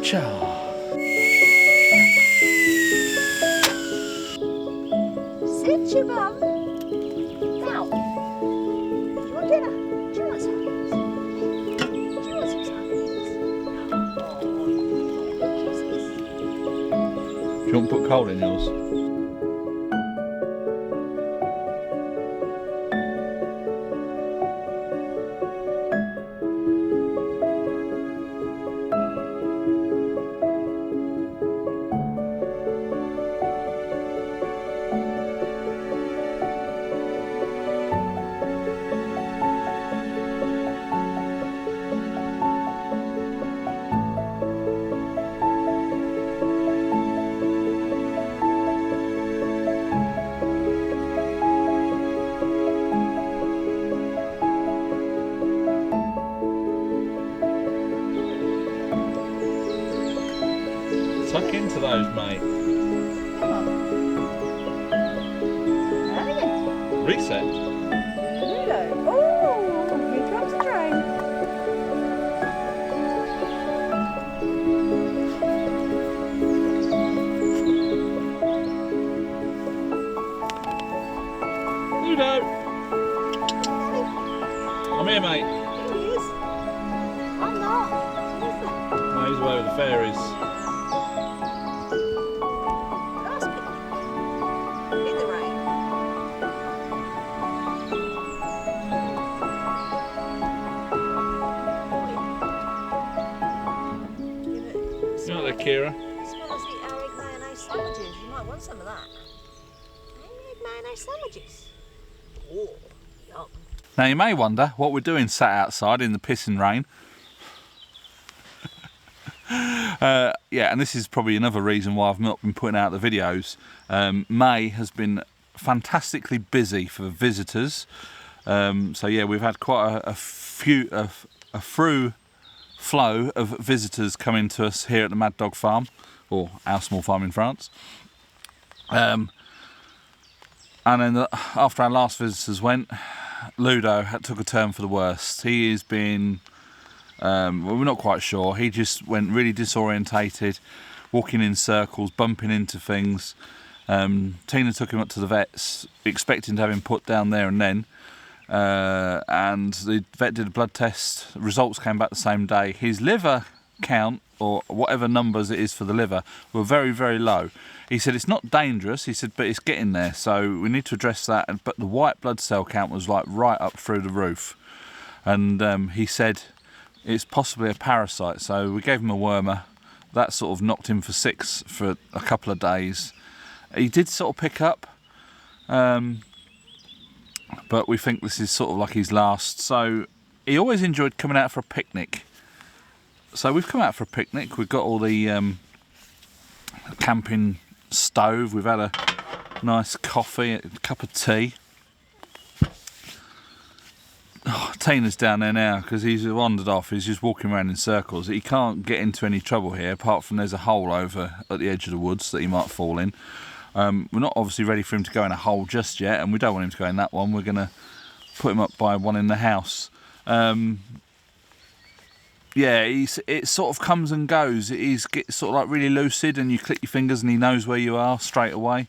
Cha-cha. Sit your bum. Now, do you want dinner? Do you want some? Do you want some sardines? Oh, kisses. Do you want to put coal in yours? Tuck into those, mate. Come on. Elegant. Reset. Ludo. Oh, here comes the train. Ludo. I'm here, mate. Here he is. I'm not. No, he's away with the fairies. Last picnic. In the rain. You know that, Kira? It smells the egg mayonnaise sandwiches. You might want some of that. Egg mayonnaise sandwiches. Oh, yum. Now you may wonder what we're doing sat outside in the pissing rain. Yeah, and this is probably another reason why I've not been putting out the videos. May has been fantastically busy for visitors. So yeah, we've had quite a through flow of visitors coming to us here at the Mad Dog Farm, or our small farm in France. And then after our last visitors went, Ludo took a turn for the worst. He has been, well, we're not quite sure. He just went really disorientated, walking in circles, bumping into things. Tina took him up to the vets, expecting to have him put down there and then. And the vet did a blood test. Results came back the same day. His liver count, or whatever numbers it is for the liver, were very, very low. He said it's not dangerous, he said, but it's getting there, so we need to address that. But the white blood cell count was like right up through the roof. And he said it's possibly a parasite, so we gave him a wormer. That sort of knocked him for 6 for a couple of days. He did sort of pick up, but we think this is sort of like his last. So he always enjoyed coming out for a picnic. So we've come out for a picnic. We've got all the camping stove. We've had a nice coffee, a cup of tea. Oh, Tina's down there now because he's wandered off. He's just walking around in circles. He can't get into any trouble here, apart from there's a hole over at the edge of the woods that he might fall in. We're not obviously ready for him to go in a hole just yet, and we don't want him to go in that one. We're going to put him up by one in the house. Yeah, it sort of comes and goes. He's sort of like really lucid, and you click your fingers and he knows where you are straight away.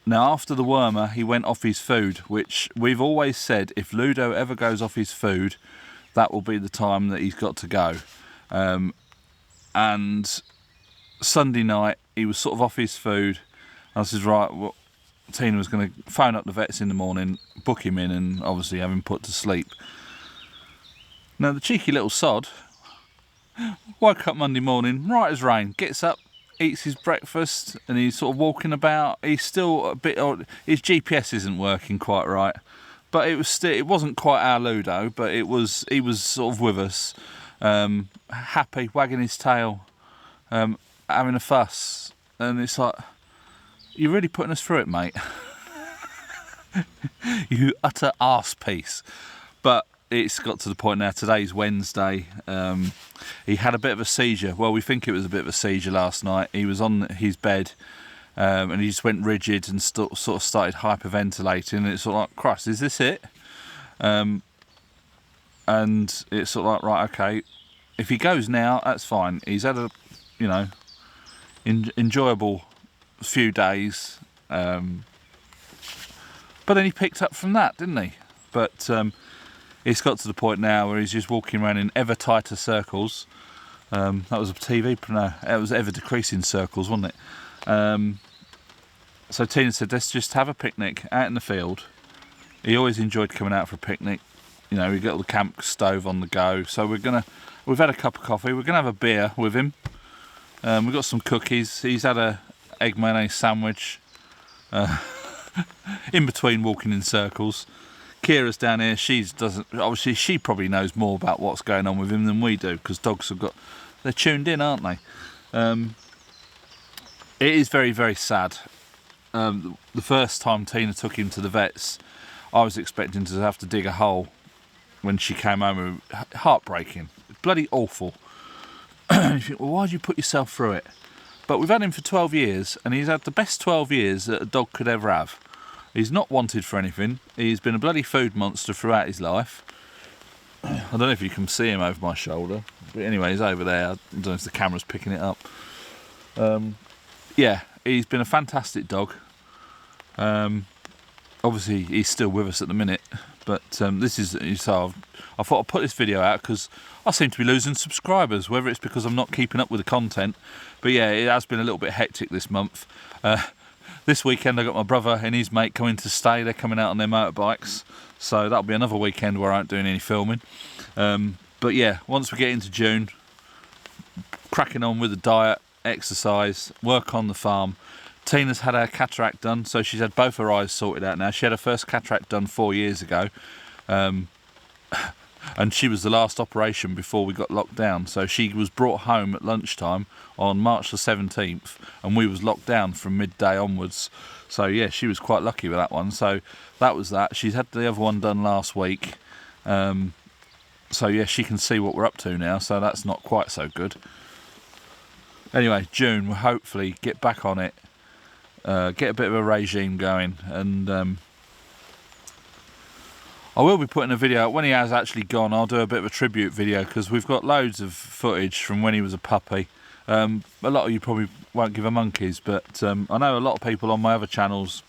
Now, after the wormer, he went off his food, which we've always said, if Ludo ever goes off his food, that will be the time that he's got to go. And Sunday night, he was sort of off his food. I said, right, well, Tina was going to phone up the vets in the morning, book him in, and obviously have him put to sleep. Now, the cheeky little sod woke up Monday morning, right as rain, gets up, eats his breakfast, and he's sort of walking about. He's still a bit odd. His GPS isn't working quite right, but it wasn't quite our Ludo, but he was sort of with us, happy, wagging his tail, having a fuss, and it's like, you're really putting us through it, mate. You utter arse piece. But it's got to the point now, today's Wednesday, he had a bit of a seizure. Well, we think it was a bit of a seizure last night. He was on his bed, and he just went rigid and sort of started hyperventilating, and it's sort of like, Christ, is this it? And it's sort of like, right, okay, if he goes now, that's fine. He's had a, you know, enjoyable few days, but then he picked up from that, didn't he? But it's got to the point now where he's just walking around in ever tighter circles. That was a TV, no, it was ever decreasing circles, wasn't it? So Tina said, let's just have a picnic out in the field. He always enjoyed coming out for a picnic. You know, we got the camp stove on the go. So we've had a cup of coffee. We're gonna have a beer with him. We've got some cookies. He's had a egg mayonnaise sandwich. In between walking in circles. Kira's down here. Obviously she probably knows more about what's going on with him than we do, because dogs they're tuned in, aren't they? It is very, very sad. The first time Tina took him to the vets, I was expecting to have to dig a hole when she came home. Heartbreaking, bloody awful. You think, well, why'd you put yourself through it? But we've had him for 12 years, and he's had the best 12 years that a dog could ever have. He's not wanted for anything. He's been a bloody food monster throughout his life. I don't know if you can see him over my shoulder, but anyway, he's over there. I don't know if the camera's picking it up. Yeah, he's been a fantastic dog. Obviously he's still with us at the minute, but so I thought I'd put this video out because I seem to be losing subscribers, whether it's because I'm not keeping up with the content. But yeah, it has been a little bit hectic this month. This weekend I got my brother and his mate coming to stay. They're coming out on their motorbikes, so that'll be another weekend where I ain't doing any filming. But yeah, once we get into June, cracking on with the diet, exercise, work on the farm. Tina's had her cataract done, so she's had both her eyes sorted out now. She had her first cataract done 4 years ago, and she was the last operation before we got locked down. So she was brought home at lunchtime on March the 17th, and we was locked down from midday onwards. So yeah, she was quite lucky with that one. So that was that. She's had the other one done last week. So yeah, she can see what we're up to now, so that's not quite so good. Anyway, June, we'll hopefully get back on it. Get a bit of a regime going, and I will be putting a video out when he has actually gone. I'll do a bit of a tribute video, because we've got loads of footage from when he was a puppy. A lot of you probably won't give a monkeys, but I know a lot of people on my other channels,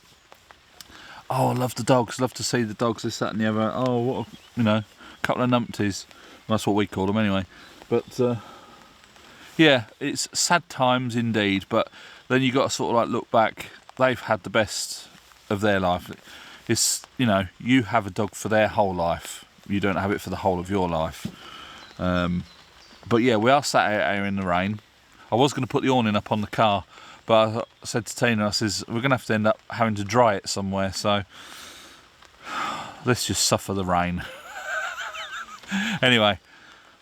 oh, I love the dogs, love to see the dogs, this, that and the other. Oh, what a couple of numpties. Well, that's what we call them anyway. But yeah, it's sad times indeed, but then you got to sort of like look back. They've had the best of their life. It's, you have a dog for their whole life. You don't have it for the whole of your life. But yeah, we are sat out here in the rain. I was going to put the awning up on the car, but I said to Tina, I says, we're going to have to end up having to dry it somewhere, so let's just suffer the rain. Anyway,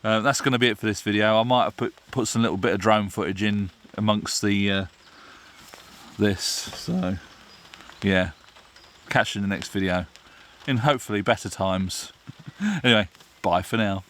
that's going to be it for this video. I might have put some little bit of drone footage in amongst the this, so yeah, catch you in the next video in hopefully better times. Anyway, bye for now.